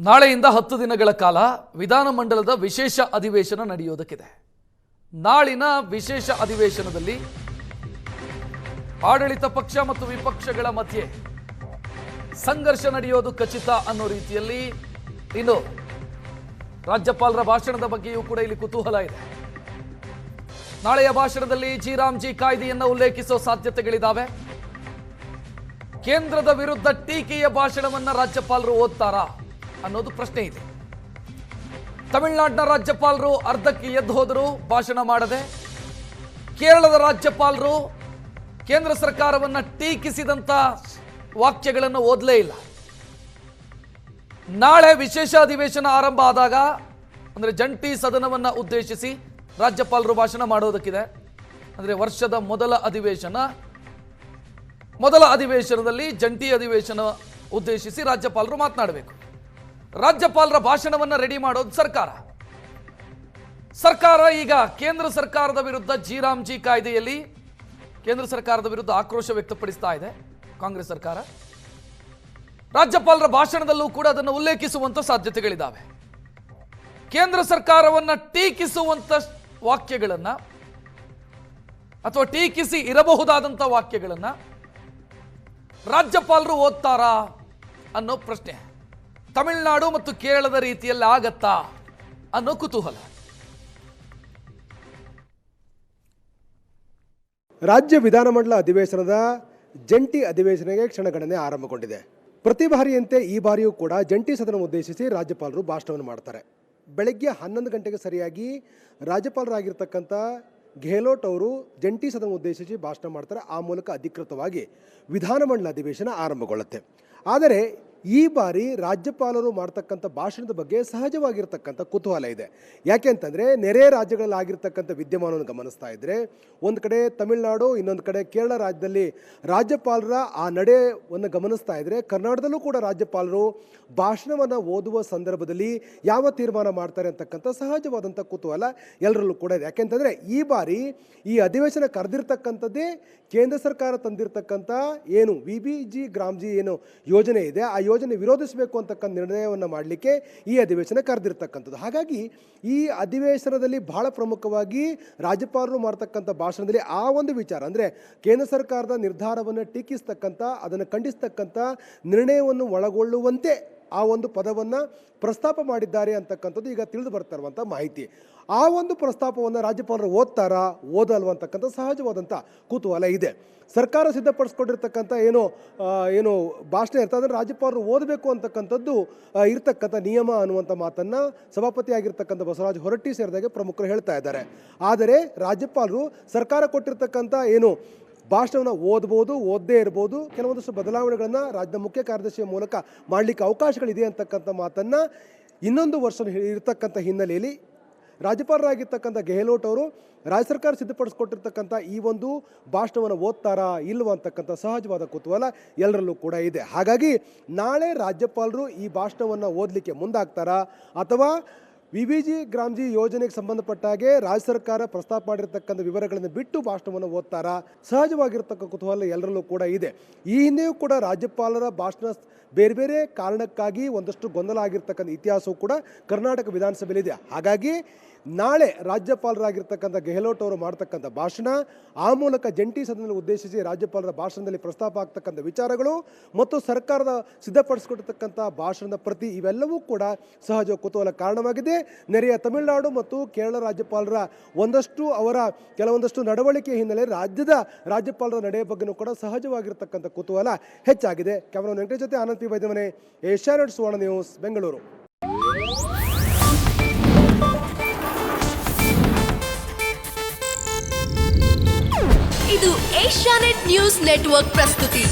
ನಾಳೆಯಿಂದ 10 ದಿನಗಳ ಕಾಲ ವಿಧಾನಮಂಡಲದ ವಿಶೇಷ ಅಧಿವೇಶನ ನಡೆಯೋದಕ್ಕಿದೆ. ನಾಳಿನ ವಿಶೇಷ ಅಧಿವೇಶನದಲ್ಲಿ ಆಡಳಿತ ಪಕ್ಷ ಮತ್ತು ವಿಪಕ್ಷಗಳ ಮಧ್ಯೆ ಸಂಘರ್ಷ ನಡೆಯೋದು ಖಚಿತ ಅನ್ನೋ ರೀತಿಯಲ್ಲಿ ಇನ್ನು ರಾಜ್ಯಪಾಲರ ಭಾಷಣದ ಬಗ್ಗೆಯೂ ಕೂಡ ಇಲ್ಲಿ ಕುತೂಹಲ ಇದೆ. ನಾಳೆಯ ಭಾಷಣದಲ್ಲಿ ಜಿ ಕಾಯ್ದೆಯನ್ನು ಉಲ್ಲೇಖಿಸೋ ಸಾಧ್ಯತೆಗಳಿದ್ದಾವೆ. ಕೇಂದ್ರದ ವಿರುದ್ಧ ಟೀಕೆಯ ಭಾಷಣವನ್ನ ರಾಜ್ಯಪಾಲರು ಓದ್ತಾರಾ ಅನ್ನೋದು ಪ್ರಶ್ನೆ ಇದೆ. ತಮಿಳುನಾಡಿನ ರಾಜ್ಯಪಾಲರು ಅರ್ಧಕ್ಕೆ ಎದ್ದು ಹೋದರು ಭಾಷಣ ಮಾಡದೆ. ಕೇರಳದ ರಾಜ್ಯಪಾಲರು ಕೇಂದ್ರ ಸರ್ಕಾರವನ್ನ ಟೀಕಿಸಿದಂತ ವಾಕ್ಯಗಳನ್ನು ಓದಲೇ ಇಲ್ಲ. ನಾಳೆ ವಿಶೇಷ ಅಧಿವೇಶನ ಆರಂಭ ಆದಾಗ ಅಂದ್ರೆ ಜಂಟಿ ಸದನವನ್ನ ಉದ್ದೇಶಿಸಿ ರಾಜ್ಯಪಾಲರು ಭಾಷಣ ಮಾಡೋದಕ್ಕಿದೆ. ಅಂದ್ರೆ ವರ್ಷದ ಮೊದಲ ಅಧಿವೇಶನದಲ್ಲಿ ಜಂಟಿ ಅಧಿವೇಶನ ಉದ್ದೇಶಿಸಿ ರಾಜ್ಯಪಾಲರು ಮಾತನಾಡಬೇಕು. ರಾಜ್ಯಪಾಲರ ಭಾಷಣವನ್ನ ರೆಡಿ ಮಾಡೋದು ಸರ್ಕಾರ ಈಗ ಕೇಂದ್ರ ಸರ್ಕಾರದ ವಿರುದ್ಧ ಜಿ ಕಾಯ್ದೆಯಲ್ಲಿ ಕೇಂದ್ರ ಸರ್ಕಾರದ ವಿರುದ್ಧ ಆಕ್ರೋಶ ವ್ಯಕ್ತಪಡಿಸ್ತಾ ಇದೆ ಕಾಂಗ್ರೆಸ್ ಸರ್ಕಾರ. ರಾಜ್ಯಪಾಲರ ಭಾಷಣದಲ್ಲೂ ಕೂಡ ಅದನ್ನು ಉಲ್ಲೇಖಿಸುವಂತ ಸಾಧ್ಯತೆಗಳಿದ್ದಾವೆ. ಕೇಂದ್ರ ಸರ್ಕಾರವನ್ನ ಟೀಕಿಸುವಂತ ವಾಕ್ಯಗಳನ್ನ ಅಥವಾ ಟೀಕಿಸಿ ಇರಬಹುದಾದಂಥ ವಾಕ್ಯಗಳನ್ನ ರಾಜ್ಯಪಾಲರು ಓದ್ತಾರಾ ಅನ್ನೋ ಪ್ರಶ್ನೆ. ತಮಿಳುನಾಡು ಮತ್ತು ಕೇರಳದ ರೀತಿಯಲ್ಲಿ ಆಗತ್ತಾ ಅನ್ನೋ ಕುತೂಹಲ. ರಾಜ್ಯ ವಿಧಾನಮಂಡಲ ಅಧಿವೇಶನದ ಜಂಟಿ ಅಧಿವೇಶನಕ್ಕೆ ಕ್ಷಣಗಣನೆ ಆರಂಭಗೊಂಡಿದೆ. ಪ್ರತಿ ಬಾರಿಯಂತೆ ಈ ಬಾರಿಯೂ ಕೂಡ ಜಂಟಿ ಸದನ ಉದ್ದೇಶಿಸಿ ರಾಜ್ಯಪಾಲರು ಭಾಷಣವನ್ನು ಮಾಡ್ತಾರೆ. ಬೆಳಗ್ಗೆ 11 ಗಂಟೆಗೆ ಸರಿಯಾಗಿ ರಾಜ್ಯಪಾಲರಾಗಿರ್ತಕ್ಕಂಥ ಗೆಹ್ಲೋಟ್ ಅವರು ಜಂಟಿ ಸದನ ಉದ್ದೇಶಿಸಿ ಭಾಷಣ ಮಾಡ್ತಾರೆ. ಆ ಮೂಲಕ ಅಧಿಕೃತವಾಗಿ ವಿಧಾನಮಂಡಲ ಅಧಿವೇಶನ ಆರಂಭಗೊಳ್ಳುತ್ತೆ. ಆದರೆ ಈ ಬಾರಿ ರಾಜ್ಯಪಾಲರು ಮಾಡ್ತಕ್ಕಂಥ ಭಾಷಣದ ಬಗ್ಗೆ ಸಹಜವಾಗಿರ್ತಕ್ಕಂಥ ಕುತೂಹಲ ಇದೆ. ಯಾಕೆ ಅಂತಂದರೆ ನೆರೆ ರಾಜ್ಯಗಳಲ್ಲಿ ಆಗಿರ್ತಕ್ಕಂಥ ವಿದ್ಯಮಾನವನ್ನು ಗಮನಿಸ್ತಾ ಇದ್ದರೆ ಒಂದು ಕಡೆ ತಮಿಳುನಾಡು, ಇನ್ನೊಂದು ಕಡೆ ಕೇರಳ ರಾಜ್ಯದಲ್ಲಿ ರಾಜ್ಯಪಾಲರ ಆ ನಡೆಯನ್ನು ಗಮನಿಸ್ತಾ ಇದ್ದರೆ ಕರ್ನಾಟಕದಲ್ಲೂ ಕೂಡ ರಾಜ್ಯಪಾಲರು ಭಾಷಣವನ್ನು ಓದುವ ಸಂದರ್ಭದಲ್ಲಿ ಯಾವ ತೀರ್ಮಾನ ಮಾಡ್ತಾರೆ ಅಂತಕ್ಕಂಥ ಸಹಜವಾದಂಥ ಕುತೂಹಲ ಎಲ್ಲರಲ್ಲೂ ಕೂಡ ಇದೆ. ಯಾಕೆಂತಂದರೆ ಈ ಬಾರಿ ಈ ಅಧಿವೇಶನ ಕರೆದಿರ್ತಕ್ಕಂಥದ್ದೇ ಕೇಂದ್ರ ಸರ್ಕಾರ ತಂದಿರತಕ್ಕಂಥ ಏನು ವಿಬಿಜಿ ಗ್ರಾಮ್ಜಿ ಏನು ಯೋಜನೆ ಇದೆ ಆ ಯೋಜನೆ ವಿರೋಧಿಸಬೇಕು ಅಂತಕ್ಕಂಥ ನಿರ್ಣಯವನ್ನು ಮಾಡಲಿಕ್ಕೆ ಈ ಅಧಿವೇಶನ ಕರೆದಿರ್ತಕ್ಕಂಥದ್ದು. ಹಾಗಾಗಿ ಈ ಅಧಿವೇಶನದಲ್ಲಿ ಬಹಳ ಪ್ರಮುಖವಾಗಿ ರಾಜ್ಯಪಾಲರು ಮಾಡ್ತಕ್ಕಂಥ ಭಾಷಣದಲ್ಲಿ ಆ ಒಂದು ವಿಚಾರ ಅಂದರೆ ಕೇಂದ್ರ ಸರ್ಕಾರದ ನಿರ್ಧಾರವನ್ನು ಟೀಕಿಸ್ತಕ್ಕಂಥ ಅದನ್ನು ಖಂಡಿಸ್ತಕ್ಕಂಥ ನಿರ್ಣಯವನ್ನು ಒಳಗೊಳ್ಳುವಂತೆ ಆ ಒಂದು ಪದವನ್ನು ಪ್ರಸ್ತಾಪ ಮಾಡಿದ್ದಾರೆ ಅಂತಕ್ಕಂಥದ್ದು ಈಗ ತಿಳಿದು ಬರ್ತಾ ಇರುವಂಥ ಮಾಹಿತಿ. ಆ ಒಂದು ಪ್ರಸ್ತಾಪವನ್ನು ರಾಜ್ಯಪಾಲರು ಓದ್ತಾರಾ ಓದಲ್ವ ಅಂತಕ್ಕಂಥ ಸಹಜವಾದಂಥ ಕುತೂಹಲ ಇದೆ. ಸರ್ಕಾರ ಸಿದ್ಧಪಡಿಸ್ಕೊಂಡಿರ್ತಕ್ಕಂಥ ಏನು ಭಾಷಣ ಇರ್ತದೆ ಅದನ್ನು ರಾಜ್ಯಪಾಲರು ಓದಬೇಕು ಅಂತಕ್ಕಂಥದ್ದು ಇರ್ತಕ್ಕಂಥ ನಿಯಮ ಅನ್ನುವಂಥ ಮಾತನ್ನು ಸಭಾಪತಿ ಆಗಿರ್ತಕ್ಕಂಥ ಬಸವರಾಜ ಹೊರಟ್ಟಿ ಸೇರಿದಾಗೆ ಪ್ರಮುಖರು ಹೇಳ್ತಾ ಇದ್ದಾರೆ. ಆದರೆ ರಾಜ್ಯಪಾಲರು ಸರ್ಕಾರ ಕೊಟ್ಟಿರ್ತಕ್ಕಂಥ ಏನು ಭಾಷಣವನ್ನು ಓದ್ಬೋದು, ಓದದೇ ಇರ್ಬೋದು, ಕೆಲವೊಂದಷ್ಟು ಬದಲಾವಣೆಗಳನ್ನು ರಾಜ್ಯದ ಮುಖ್ಯ ಕಾರ್ಯದರ್ಶಿಯ ಮೂಲಕ ಮಾಡಲಿಕ್ಕೆ ಅವಕಾಶಗಳಿದೆ ಅಂತಕ್ಕಂಥ ಮಾತನ್ನು ಇನ್ನೊಂದು ವರ್ಷ ಇರತಕ್ಕಂಥ ಹಿನ್ನೆಲೆಯಲ್ಲಿ ರಾಜ್ಯಪಾಲರಾಗಿರ್ತಕ್ಕಂಥ ಗೆಹ್ಲೋಟ್ ಅವರು ರಾಜ್ಯ ಸರ್ಕಾರ ಸಿದ್ಧಪಡಿಸ್ಕೊಟ್ಟಿರ್ತಕ್ಕಂಥ ಈ ಒಂದು ಭಾಷಣವನ್ನು ಓದ್ತಾರಾ ಇಲ್ವ ಅಂತಕ್ಕಂಥ ಸಹಜವಾದ ಕುತೂಹಲ ಎಲ್ಲರಲ್ಲೂ ಕೂಡ ಇದೆ. ಹಾಗಾಗಿ ನಾಳೆ ರಾಜ್ಯಪಾಲರು ಈ ಭಾಷಣವನ್ನು ಓದಲಿಕ್ಕೆ ಮುಂದಾಗ್ತಾರಾ ಅಥವಾ ವಿಬಿಜಿ ಗ್ರಾಮ್ಜಿ ಯೋಜನೆಗೆ ಸಂಬಂಧಪಟ್ಟ ಹಾಗೆ ರಾಜ್ಯ ಸರ್ಕಾರ ಪ್ರಸ್ತಾಪ ಮಾಡಿರ್ತಕ್ಕಂಥ ವಿವರಗಳನ್ನು ಬಿಟ್ಟು ಭಾಷಣವನ್ನು ಓದ್ತಾರಾ ಸಹಜವಾಗಿರ್ತಕ್ಕ ಕುತೂಹಲ ಎಲ್ಲರಲ್ಲೂ ಕೂಡ ಇದೆ. ಈ ಹಿಂದೆಯೂ ಕೂಡ ರಾಜ್ಯಪಾಲರ ಭಾಷಣ ಬೇರೆ ಬೇರೆ ಕಾರಣಕ್ಕಾಗಿ ಒಂದಷ್ಟು ಗೊಂದಲ ಆಗಿರ್ತಕ್ಕಂಥ ಇತಿಹಾಸವೂ ಕೂಡ ಕರ್ನಾಟಕ ವಿಧಾನಸಭೆಯಲ್ಲಿದೆ. ಹಾಗಾಗಿ ನಾಳೆ ರಾಜ್ಯಪಾಲರಾಗಿರ್ತಕ್ಕಂಥ ಗೆಹ್ಲೋಟ್ ಅವರು ಮಾಡ್ತಕ್ಕಂಥ ಭಾಷಣ ಆ ಮೂಲಕ ಜಂಟಿ ಸದನದಲ್ಲಿ ಉದ್ದೇಶಿಸಿ ರಾಜ್ಯಪಾಲರ ಭಾಷಣದಲ್ಲಿ ಪ್ರಸ್ತಾಪ ಆಗ್ತಕ್ಕಂಥ ವಿಚಾರಗಳು ಮತ್ತು ಸರ್ಕಾರದ ಸಿದ್ಧಪಡಿಸಿಕೊಟ್ಟಿರ್ತಕ್ಕಂಥ ಭಾಷಣದ ಪ್ರತಿ ಇವೆಲ್ಲವೂ ಕೂಡ ಸಹಜ ಕುತೂಹಲ ಕಾರಣವಾಗಿದೆ. ನೆರೆಯ ತಮಿಳುನಾಡು ಮತ್ತು ಕೇರಳ ರಾಜ್ಯಪಾಲರ ಅವರ ಕೆಲವೊಂದಷ್ಟು ನಡವಳಿಕೆ ಹಿನ್ನೆಲೆ ರಾಜ್ಯದ ರಾಜ್ಯಪಾಲರ ನಡೆಯ ಬಗ್ಗೆಯೂ ಕೂಡ ಸಹಜವಾಗಿರ್ತಕ್ಕಂಥ ಕುತೂಹಲ ಹೆಚ್ಚಾಗಿದೆ. ಕ್ಯಾಮರಾ ವೆಂಕಟೇಶ್ ಜೊತೆ ಆನಂದ್ ಪಿ ವೈದ್ಯಮನೆ, ಏಷ್ಯಾನೆಟ್ ಸುವರ್ಣ ನ್ಯೂಸ್, ಬೆಂಗಳೂರು. ಇದು ಏಷ್ಯಾನೆಟ್ ನ್ಯೂಸ್ ನೆಟ್ವರ್ಕ್ ಪ್ರಸ್ತುತಿ.